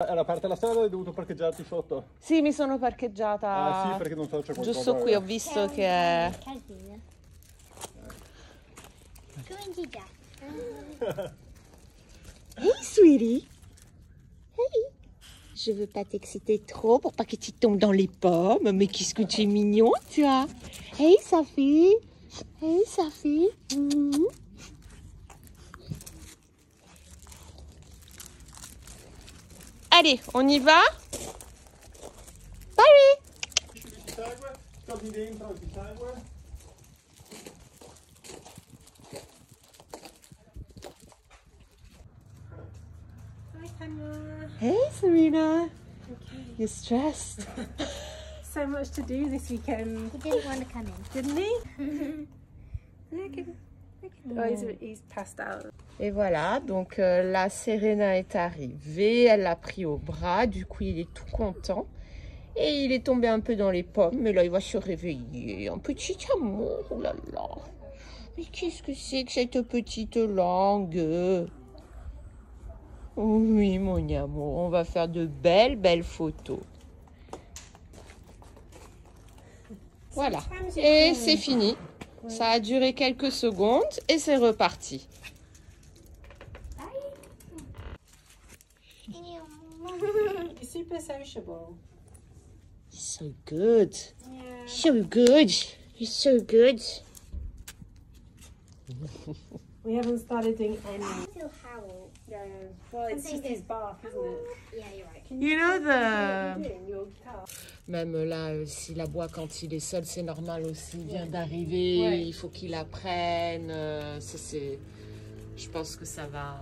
Alla parte della strada hai dovuto parcheggiarti sotto? Sì, mi sono parcheggiata. Ah sì, perché non so, c'è qualcosa. Giusto qui ho visto che è... Hey sweetie. Hey. Je veux pas t'exciter trop pour pas que tu tombes dans les pommes. Mais qu'est-ce que tu es mignon, toi. Hey Safi. Hey Safi. Allez, on y va? Barry! Ti segue? Torni dentro e ti segue? Hi, Tanya. Hey Serena. Okay. You're stressed. So much to do this weekend. He didn't want to come in. Didn't he? Look at him. Oh, he's passed out. Et voilà, donc la Serena est arrivée, elle l'a pris au bras, du coup il est tout content. Et il est tombé un peu dans les pommes, mais là il va se réveiller. Un petit amour, oh là là. Mais qu'est-ce que c'est que cette petite langue? Oui mon amour, on va faire de belles photos. Voilà, et c'est fini. Ça a duré quelques secondes et c'est reparti. He's super sociable. So good. Yeah. So good. You're so good. We haven't started doing any. He'll howl. Yeah. Well, it's just his bark, isn't it? Yeah, you're right. You know What are the... you doing? Your guitar. Même là, s'il aboie quand il est seul, c'est normal aussi. Il vient d'arriver, Ouais. il faut qu'il apprenne. Ça, c'est... Je pense que ça va...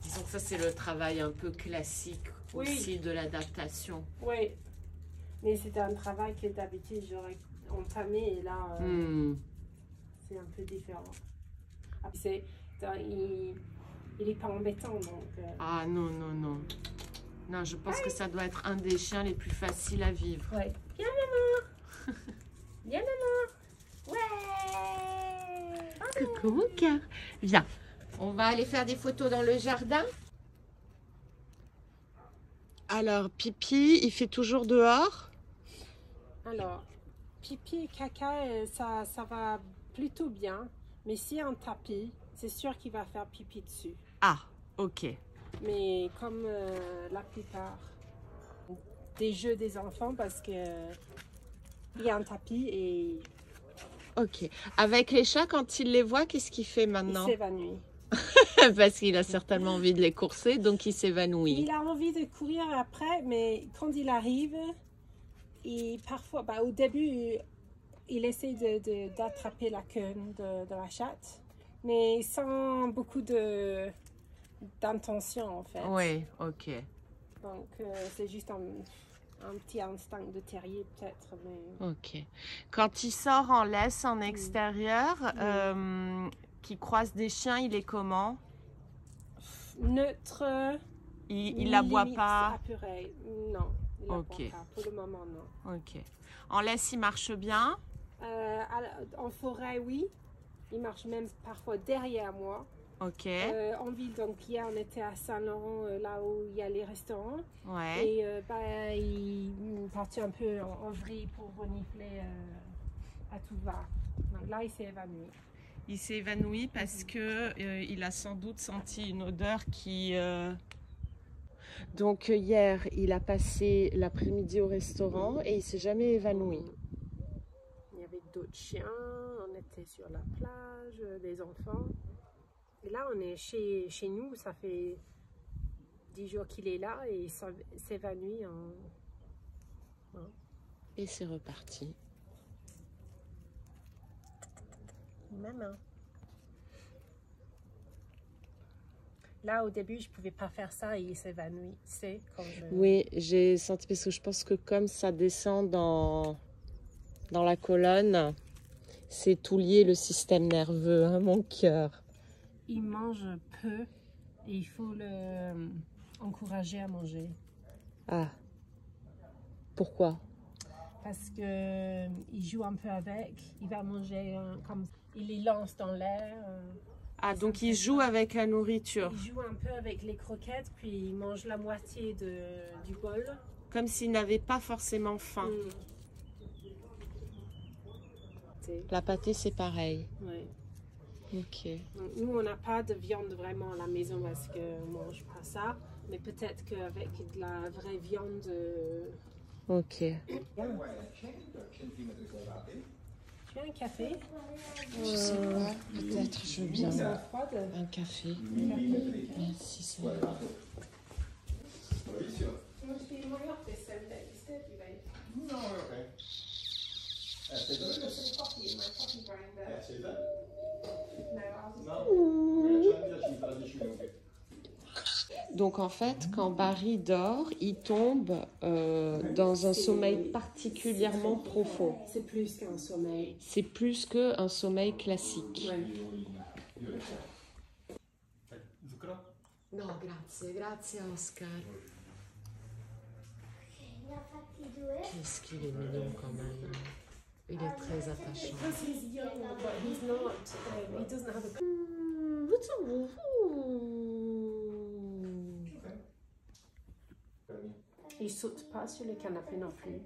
Disons que ça, c'est le travail un peu classique aussi de l'adaptation. Oui. Mais c'était un travail que d'habitude j'aurais entamé et là, c'est un peu différent. Après, il est pas embêtant donc. Ah non, non, non. Non, je pense que ça doit être un des chiens les plus faciles à vivre. Ouais. Viens maman. Viens maman. Ouais. Coucou mon cœur. Viens, on va aller faire des photos dans le jardin. Alors, pipi, il fait toujours dehors? Alors, pipi et caca, ça va plutôt bien. Mais si un tapis, c'est sûr qu'il va faire pipi dessus. Ah, ok. Mais comme la plupart des jeux des enfants, parce que il y a un tapis et Ok. Avec les chats, quand il les voit, qu'est-ce qu'il fait il maintenant? s'évanouit. Parce qu'il a certainement envie de les courser, donc il s'évanouit. Il a envie de courir après, mais quand il arrive, parfois, au début, il essaie d'attraper la queue de la chatte, mais sans beaucoup d'intention en fait. Oui, ok. Donc c'est juste un petit instinct de terrier peut-être. Mais... Ok. Quand il sort en laisse en extérieur, qui croise des chiens, il est comment? Neutre. Il aboie limite pas? apuré. Non, il aboie Ok. pas. Pour le moment, non. Ok. En laisse, il marche bien? En forêt, oui. Il marche même parfois derrière moi. Ok. En ville, donc hier, on était à Saint-Laurent, là où il y a les restaurants. Ouais. Et il partit un peu en vrille pour renifler à tout va. Donc là, il s'est évanoui. Il s'est évanoui parce que il a sans doute senti une odeur qui... Donc hier, il a passé l'après-midi au restaurant et il s'est jamais évanoui. Il y avait d'autres chiens, on était sur la plage, des enfants. Et là, on est chez nous, ça fait 10 jours qu'il est là et il s'évanouit en... Et c'est reparti. Maman. Là, au début, je ne pouvais pas faire ça et il s'évanouit. C'est comme je... Oui, j'ai senti parce que je pense que comme ça descend dans la colonne, c'est tout lié le système nerveux, hein, mon cœur. Il mange peu et il faut le encourager à manger. Ah, pourquoi? Parce que il joue un peu avec, il va manger comme il les lance dans l'air. Ah, donc il joue avec la nourriture, Il joue un peu avec les croquettes, puis il mange la moitié du bol. comme s'il n'avait pas forcément faim. La pâtée, c'est pareil. Ouais. Ok. Donc, nous, on n'a pas de viande vraiment à la maison parce qu'on ne mange pas ça. Mais peut-être qu'avec de la vraie viande... Ok. Tu veux un café? Je sais pas, peut-être je veux bien Froide? un café. Merci, ça va. No, okay. Sei dove? Sei da? No. Accendi tra 10 minuti. Donc en fait, quand Barry dort, il tombe dans un sommeil particulièrement profond. C'est plus qu'un sommeil. C'est plus qu'un sommeil classique. Zucchero? No, grazie, grazie Oscar. Qu'est-ce qu'il est mignon quand même. Il est très attachant. Because he's young, but he's not. He doesn't have a. Il saute pas sur le canapé non plus.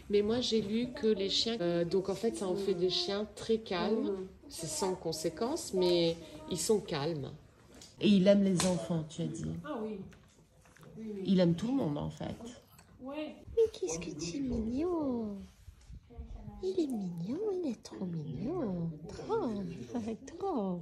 Mais moi j'ai lu que les chiens, donc en fait ça en fait des chiens très calmes, c'est sans conséquence, mais ils sont calmes. Et il aime les enfants, tu as dit. Ah oui. Il aime tout le monde en fait. Ouais. Mais qu'est-ce que tu es mignon. Il est mignon, il est trop mignon. Trop, trop.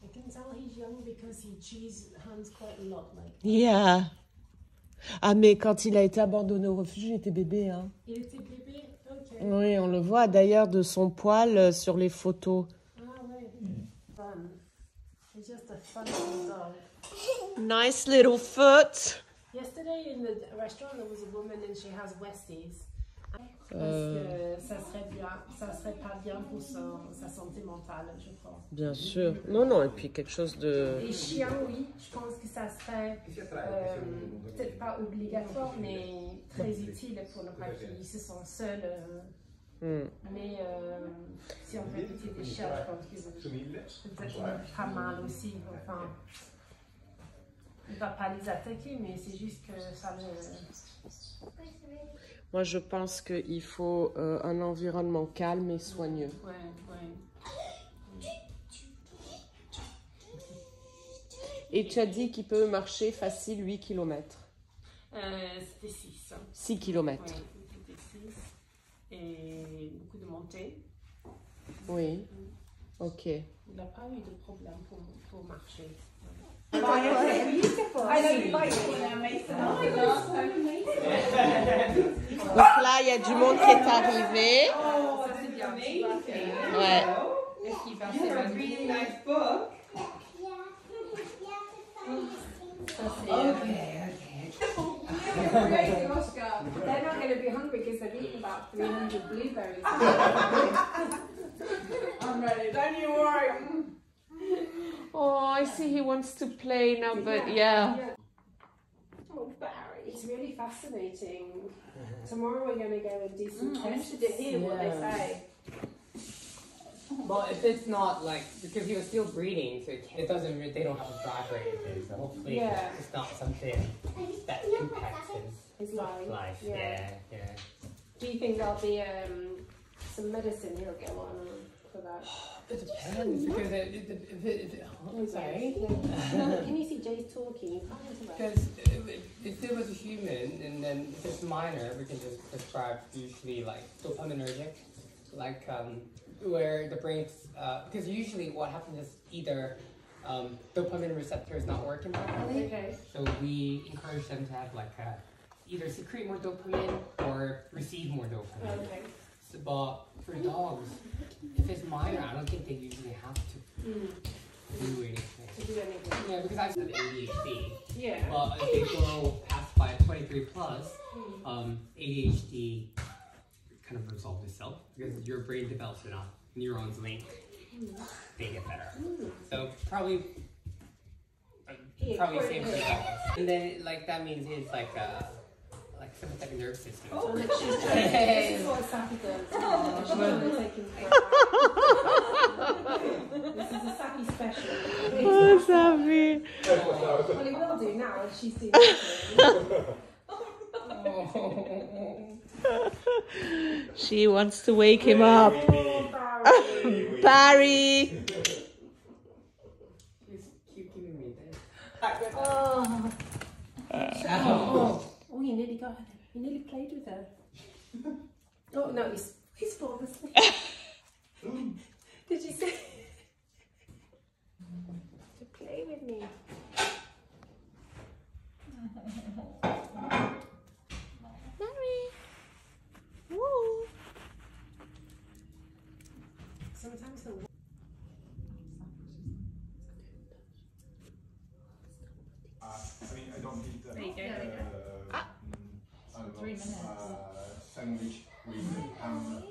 I can tell he's young because he chews hands quite a lot. Like. Yeah. Ah mais quand il a été abandonné au refuge, il était bébé. Hein. Il était bébé. Ok. Oui, on le voit d'ailleurs de son poil sur les photos. Ah ouais. Fun. He's just a fun little dog. Nice little foot. Yesterday in the restaurant there was a woman and she has Westies. Parce que ça serait pas bien pour sa santé mentale, je crois. Bien sûr. Non, non, et puis quelque chose de... Les chiens, oui, je pense que ça serait peut-être pas obligatoire, mais très utile pour ne pas qu'ils se sentent seuls. Mais si on fait petit des chiens, je pense que peut-être pas mal aussi. Enfin, il ne va pas les attaquer, mais c'est juste que ça le... Moi, je pense qu'il faut un environnement calme et soigneux. Ouais, ouais. Et tu as dit qu'il peut marcher facile 8 km. C'était 6. 6 km. Ouais, c'était 6. Et beaucoup de montées. Oui. Ok. Il n'a pas eu de problème pour marcher. I know you like it when they're amazing. Donc là, il y a du monde qui est arrivé. Oh, this is amazing. Ouais. You have a really nice book. Okay. Oscar. They're not going to be hungry because they've eaten about 300 blueberries. I'm ready. Don't you worry. Oh, I see he wants to play now, but yeah. Oh, Barry. It's really fascinating. Tomorrow we're going to go and do some tests to hear what they say. Well, if it's not like, because he was still breeding, so it doesn't, they don't have a drive or anything, so hopefully it's not something that impacts His life. life. Yeah. Do you think there'll be some medicine he'll go on for that? It depends, because sorry? Can you see Jay's talking? You can't interrupt. Because if it was a human, and then if it's minor, we can just prescribe usually like dopaminergic, like where the brain's, because usually what happens is either dopamine receptor is not working properly, Okay. so we encourage them to have like either secrete more dopamine or receive more dopamine. Okay. So, but for dogs, if it's minor, I don't think they usually have to do anything. To do anything. Yeah, because I have ADHD. Yeah. Well, if they go past by 23 plus, ADHD kind of resolves itself because your brain develops enough neurons link they get better. So probably same for dogs. And then like that means it's like sympathetic nervous system. Oh, this is what Sappy does. This is a Sappy special. Oh, Sappy. Well, it will do now if she's doing it. She wants to wake him up. Barry! Keep giving me this. Oh, you nearly got her. You nearly played with her. Oh, no, he's fallen asleep. Did you say? To play with me. Barry! Woo! Sometimes the I mean, I don't eat There you go. I don't know, 3 minutes. Sandwich with ham,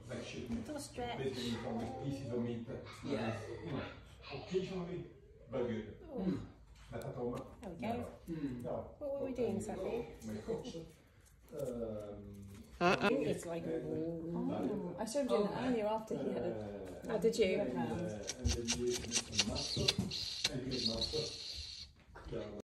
like shit meat. Basically, you come with pieces of meat that occasionally, but good. But at home, There we go. no. What were we doing, Sappy? It's like. I started doing that earlier after he had it. Oh, did you? And then you eat some mustard, and you eat mustard.